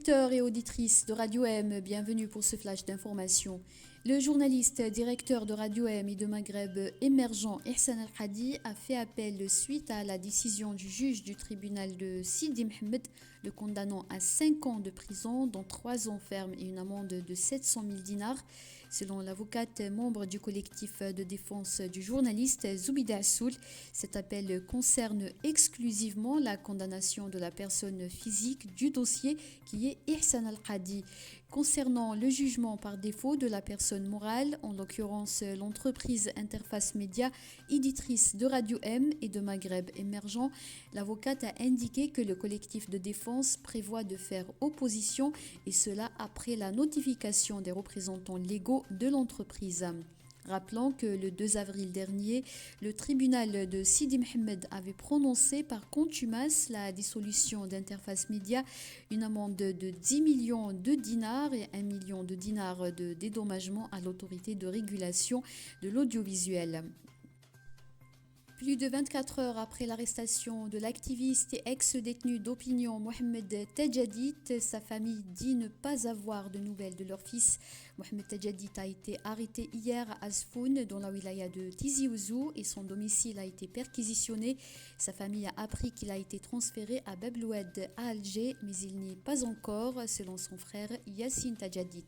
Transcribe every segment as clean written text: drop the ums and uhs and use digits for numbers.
auditeurs et auditrices de Radio M, bienvenue pour ce flash d'information. Le journaliste directeur de Radio M et de Maghreb émergent Ihsan Al-Hadi a fait appel suite à la décision du juge du tribunal de Sidi Mohamed, le condamnant à 5 ans de prison, dont 3 ans ferme et une amende de 700 000 dinars. Selon l'avocate membre du collectif de défense du journaliste Zoubida Assoul, cet appel concerne exclusivement la condamnation de la personne physique du dossier qui est Ihsan Al-Hadi. Concernant le jugement par défaut de la personne morale, en l'occurrence l'entreprise Interface Média, éditrice de Radio M et de Maghreb émergent, l'avocate a indiqué que le collectif de défense prévoit de faire opposition et cela après la notification des représentants légaux de l'entreprise. Rappelons que le 2 avril dernier, le tribunal de Sidi Mohamed avait prononcé par contumace la dissolution d'Interface Média, une amende de 10 millions de dinars et 1 million de dinars de dédommagement à l'autorité de régulation de l'audiovisuel. Plus de 24 heures après l'arrestation de l'activiste et ex-détenu d'opinion Mohamed Tadjadit, sa famille dit ne pas avoir de nouvelles de leur fils. Mohamed Tadjadit a été arrêté hier à Azfoun, dans la wilaya de Tizi Ouzou, et son domicile a été perquisitionné. Sa famille a appris qu'il a été transféré à Bab Loued à Alger, mais il n'y est pas encore, selon son frère Yassine Tadjadit.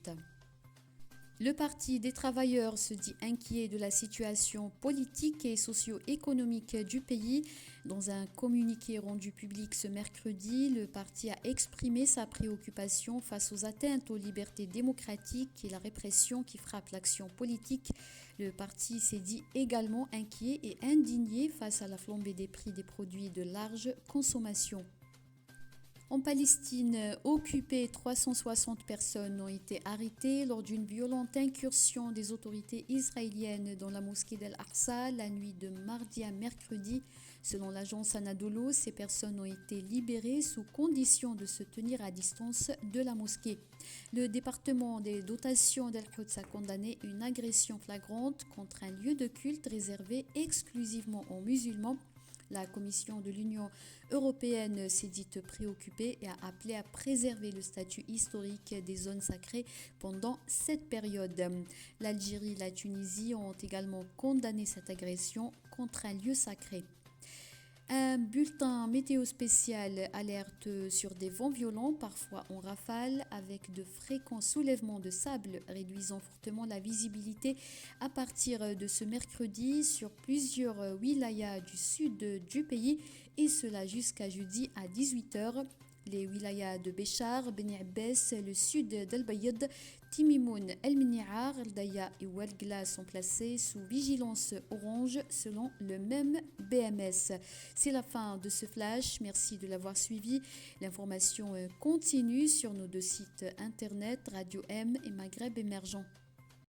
Le Parti des travailleurs se dit inquiet de la situation politique et socio-économique du pays. Dans un communiqué rendu public ce mercredi, le parti a exprimé sa préoccupation face aux atteintes aux libertés démocratiques et la répression qui frappe l'action politique. Le parti s'est dit également inquiet et indigné face à la flambée des prix des produits de large consommation. En Palestine occupée, 360 personnes ont été arrêtées lors d'une violente incursion des autorités israéliennes dans la mosquée d'Al-Aqsa la nuit de mardi à mercredi. Selon l'agence Anadolu, ces personnes ont été libérées sous condition de se tenir à distance de la mosquée. Le département des dotations d'Al-Quds a condamné une agression flagrante contre un lieu de culte réservé exclusivement aux musulmans. La Commission de l'Union européenne s'est dite préoccupée et a appelé à préserver le statut historique des zones sacrées pendant cette période. L'Algérie et la Tunisie ont également condamné cette agression contre un lieu sacré. Un bulletin météo spécial alerte sur des vents violents, parfois en rafale, avec de fréquents soulèvements de sable réduisant fortement la visibilité à partir de ce mercredi sur plusieurs wilayas du sud du pays, et cela jusqu'à jeudi à 18h. Les wilayas de Béchar, Beni Abbès, le sud d'Al-Bayed, Timimoun, El-Miniar, Daya et Ouelgla sont placés sous vigilance orange selon le même BMS. C'est la fin de ce flash. Merci de l'avoir suivi. L'information continue sur nos deux sites internet Radio M et Maghreb Émergent.